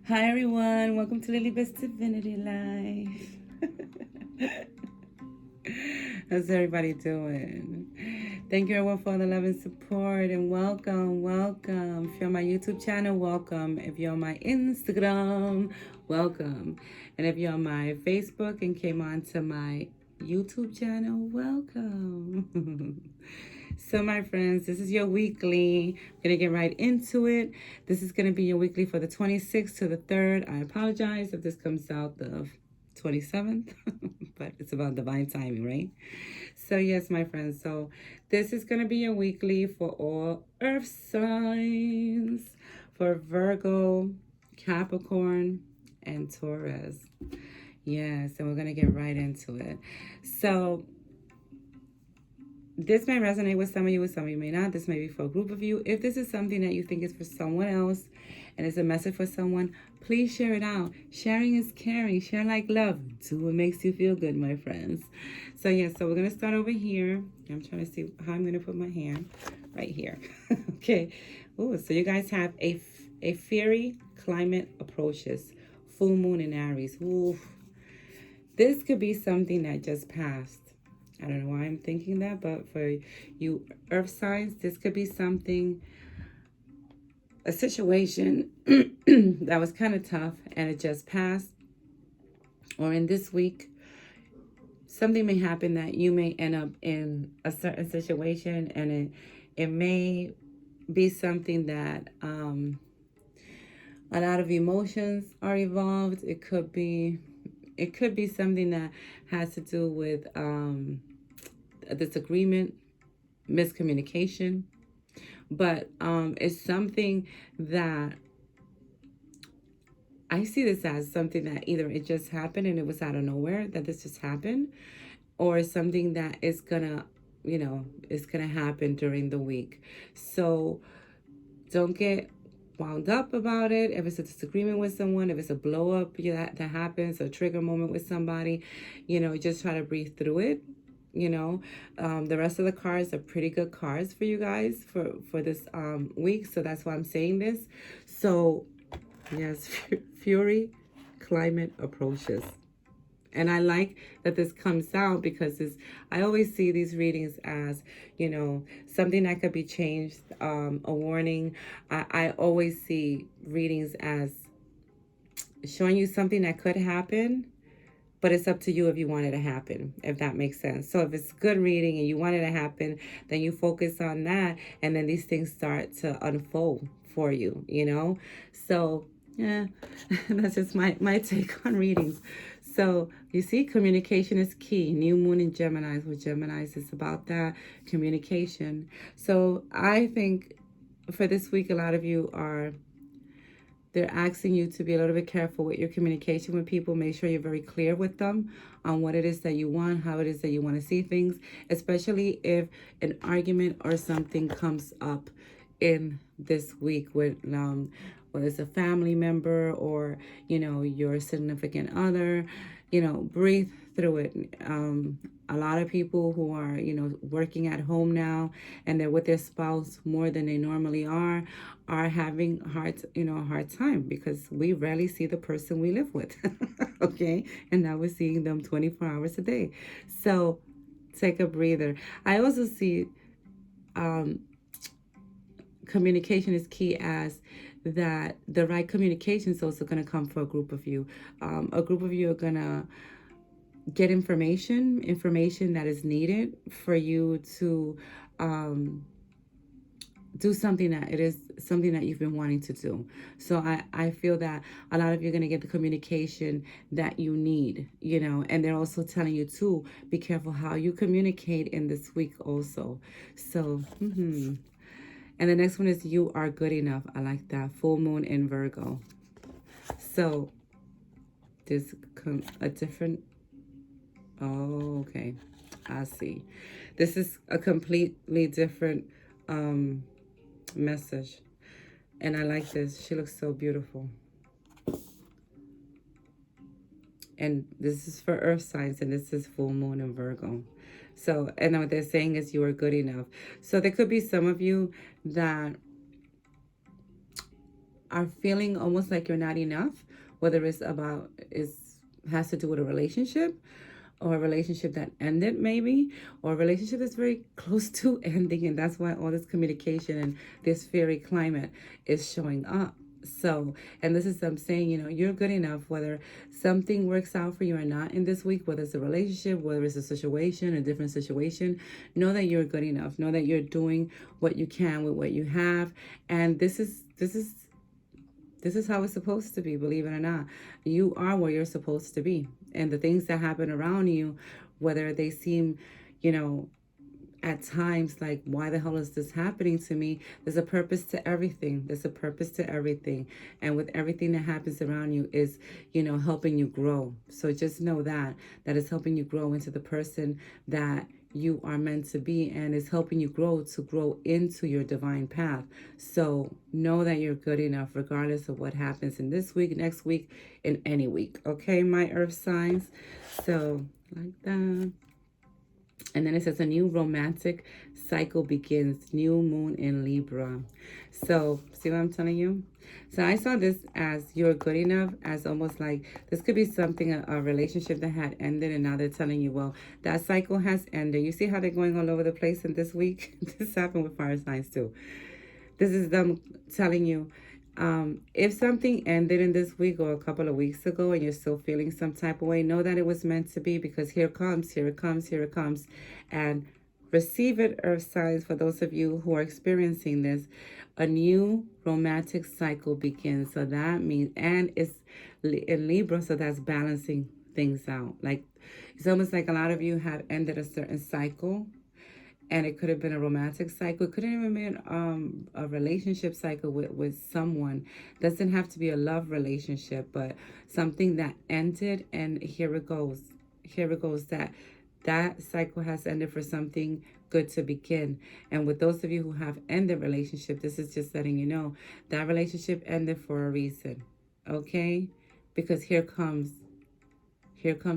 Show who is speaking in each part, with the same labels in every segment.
Speaker 1: Hi everyone, welcome to Lilybet's Divinity Life. How's everybody doing? Thank you everyone for the love and support and welcome. If you're on my YouTube channel, welcome. If you're on my Instagram, welcome. And if you're on my Facebook and came on to my YouTube channel, welcome. So, my friends, this is your weekly. I'm going to get right into it. This is going to be your weekly for the 26th to the 3rd. I apologize if this comes out the 27th, but it's about divine timing, right? So, yes, my friends. So, this is going to be your weekly for all earth signs for Virgo, Capricorn, and Taurus. Yes, and we're going to get right into it. So, this may resonate with some of you may not. This may be for a group of you. If this is something that you think is for someone else and it's a message for someone, please share it out. Sharing is caring. Share like love. Do what makes you feel good, my friends. So, so we're going to start over here. I'm trying to see how I'm going to put my hand right here. Okay. Oh, so you guys have a fiery climate approaches. Full moon in Aries. Ooh. This could be something that just passed. I don't know why I'm thinking that, but for you earth signs, this could be something, a situation that was kind of tough and it just passed. Or in this week, something may happen that you may end up in a certain situation, and it may be something that a lot of emotions are involved. It could be something that has to do with a disagreement, miscommunication, but it's something that I see this as something that either it just happened and it was out of nowhere that this just happened, or something that is gonna, it's gonna happen during the week. So don't get wound up about it. If it's a disagreement with someone, if it's a blow up that happens, a trigger moment with somebody, just try to breathe through it. The rest of the cards are pretty good cards for you guys for this week. So that's why I'm saying this. So yes, fury climate approaches. And I like that this comes out because I always see these readings as, something that could be changed, a warning. I always see readings as showing you something that could happen, but it's up to you if you want it to happen, if that makes sense. So if it's good reading and you want it to happen, then you focus on that, and then these things start to unfold for you, So, yeah, that's just my take on readings. So you see, communication is key. New moon in Geminis. With Geminis, it's about that communication. So I think for this week, a lot of you they're asking you to be a little bit careful with your communication with people. Make sure you're very clear with them on what it is that you want, how it is that you want to see things, especially if an argument or something comes up in this week with whether it's a family member or your significant other. Breathe through it. A lot of people who are working at home now and they're with their spouse more than they normally are having a hard time because we rarely see the person we live with. Okay, and now we're seeing them 24 hours a day. So take a breather. I also see communication is key, as that the right communication is also going to come for a group of you. A group of you are going to get information that is needed for you to do something that you've been wanting to do. So I feel that a lot of you are going to get the communication that you need, and they're also telling you to be careful how you communicate in this week also. So, and the next one is you are good enough. I like that. Full moon in Virgo. So there's a different, oh, okay. I see. This is a completely different message. And I like this. She looks so beautiful. And this is for earth signs, and this is full moon in Virgo. So, and what they're saying is you are good enough. So there could be some of you that are feeling almost like you're not enough, whether it's about is has to do with a relationship, or a relationship that ended maybe, or a relationship that's very close to ending, and that's why all this communication and this fairy climate is showing up. So, and this is I'm saying, you're good enough, whether something works out for you or not in this week, whether it's a relationship, whether it's a situation, a different situation, know that you're good enough. Know that you're doing what you can with what you have. And this is how it's supposed to be, believe it or not. You are where you're supposed to be. And the things that happen around you, whether they seem, you know, at times like, why the hell is this happening to me? There's a purpose to everything. There's a purpose to everything. And with everything that happens around you is, helping you grow. So just know that it's helping you grow into the person that you are meant to be, and is helping you grow into your divine path. So know that you're good enough regardless of what happens in this week, next week, in any week. Okay, my earth signs. So like that. And then it says a new romantic cycle begins. New moon in Libra. So, see what I'm telling you? So I saw this as you're good enough, as almost like this could be something, a relationship that had ended, and now they're telling you, well, that cycle has ended. You see how they're going all over the place in this week? This happened with fire signs too. This is them telling you, if something ended in this week or a couple of weeks ago and you're still feeling some type of way, know that it was meant to be, because here it comes, here it comes, here it comes. And receive it, earth signs, for those of you who are experiencing this. A new romantic cycle begins. So that means, and it's in Libra, so that's balancing things out. Like, it's almost like a lot of you have ended a certain cycle, and it could have been a romantic cycle. It could have even been a relationship cycle with someone. Doesn't have to be a love relationship, but something that ended, and here it goes. Here it goes, that cycle has ended for something good to begin. And with those of you who have ended relationship, this is just letting you know that relationship ended for a reason. Okay? Because here comes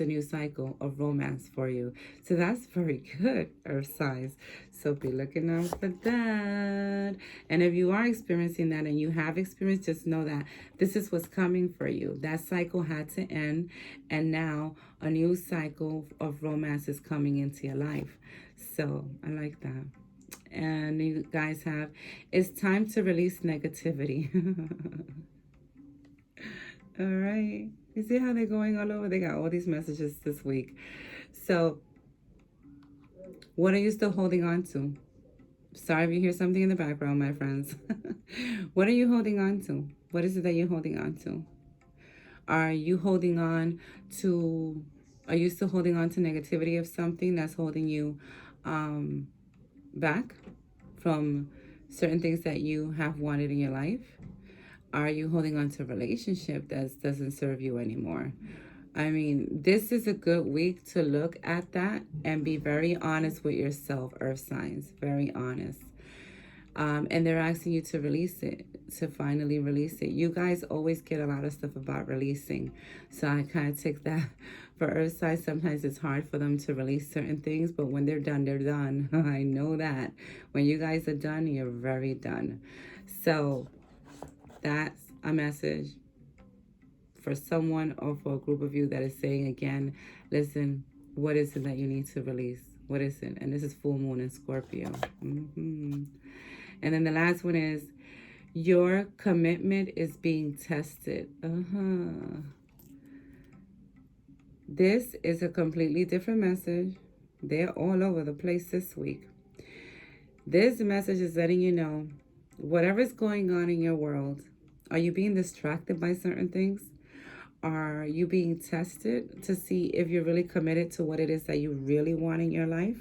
Speaker 1: a new cycle of romance for you. So that's very good, earth signs. So be looking out for that. And if you are experiencing that, and you have experienced, just know that this is what's coming for you. That cycle had to end, and now a new cycle of romance is coming into your life. So I like that. And you guys have, it's time to release negativity. All right. You see how they're going all over? They got all these messages this week. So, what are you still holding on to? Sorry if you hear something in the background, my friends. What are you holding on to? What is it that you're holding on to? Are you holding on to, are you still holding on to negativity of something that's holding you back from certain things that you have wanted in your life? Are you holding on to a relationship that doesn't serve you anymore? I mean, this is a good week to look at that and be very honest with yourself, earth signs. Very honest. And they're asking you to release it, to finally release it. You guys always get a lot of stuff about releasing. So I kind of take that for earth signs. Sometimes it's hard for them to release certain things, but when they're done, they're done. I know that. When you guys are done, you're very done. So that's a message for someone or for a group of you that is saying again, listen, what is it that you need to release? What is it? And this is full moon in Scorpio. And then the last one is, your commitment is being tested. This is a completely different message. They're all over the place this week. This message is letting you know, whatever's going on in your world, are you being distracted by certain things? Are you being tested to see if you're really committed to what it is that you really want in your life?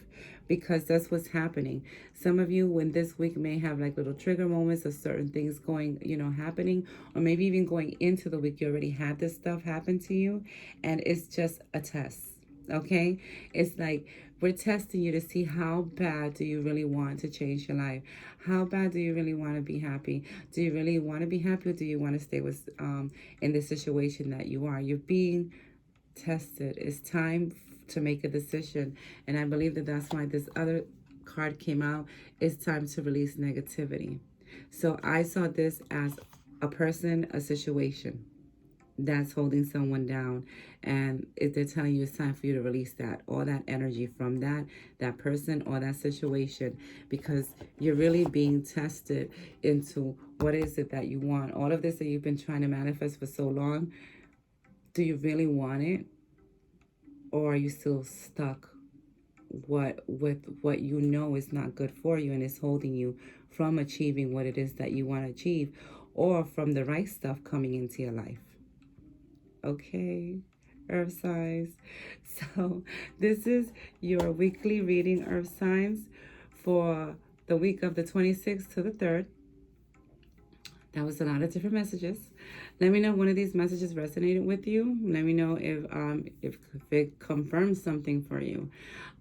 Speaker 1: Because that's what's happening. Some of you, when this week, may have like little trigger moments of certain things going, happening, or maybe even going into the week, you already had this stuff happen to you, and it's just a test. Okay? It's like, we're testing you to see how bad do you really want to change your life? How bad do you really want to be happy? Do you really want to be happy, or do you want to stay with in the situation that you are? You're being tested. It's time to make a decision. And I believe that that's why this other card came out. It's time to release negativity. So I saw this as a person, a situation that's holding someone down, and if they're telling you it's time for you to release that, all that energy from that person or that situation, because you're really being tested into what is it that you want. All of this that you've been trying to manifest for so long, do you really want it, or are you still stuck with what you know is not good for you and is holding you from achieving what it is that you want to achieve, or from the right stuff coming into your life? Okay, earth signs. So this is your weekly reading, earth signs, for the week of the 26th to the 3rd. That was a lot of different messages. Let me know if one of these messages resonated with you. Let me know if it confirms something for you.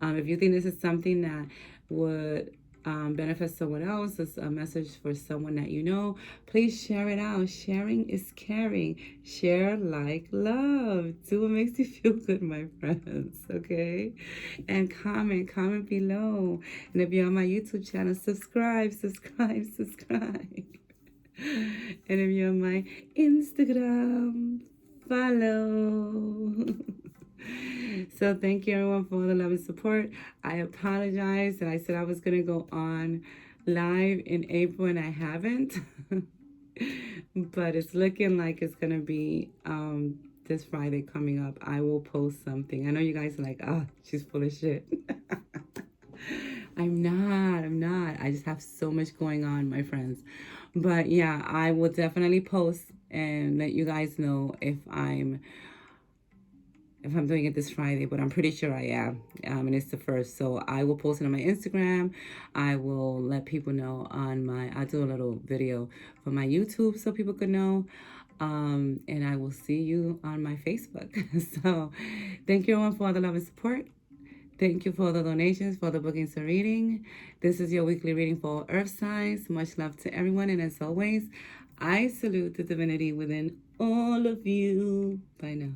Speaker 1: If you think this is something that would benefit someone else, it's a message for someone that you know, please share it out. Sharing is caring. Share like love. Do what makes you feel good, my friends. Okay? And comment below. And if you're on my YouTube channel, subscribe. And if you're on my Instagram, follow. So thank you everyone for all the love and support. I apologize that I said I was going to go on live in April and I haven't. But it's looking like it's going to be this Friday coming up. I will post something. I know you guys are like, oh, she's full of shit. I'm not. I just have so much going on, my friends. But yeah, I will definitely post and let you guys know if I'm doing it this Friday, but I'm pretty sure I am. And it's the 1st. So I will post it on my Instagram. I will let people know I'll do a little video for my YouTube so people could know. And I will see you on my Facebook. So thank you everyone for all the love and support. Thank you for the donations, for the bookings and reading. This is your weekly reading for earth signs. Much love to everyone. And as always, I salute the divinity within all of you. Bye now.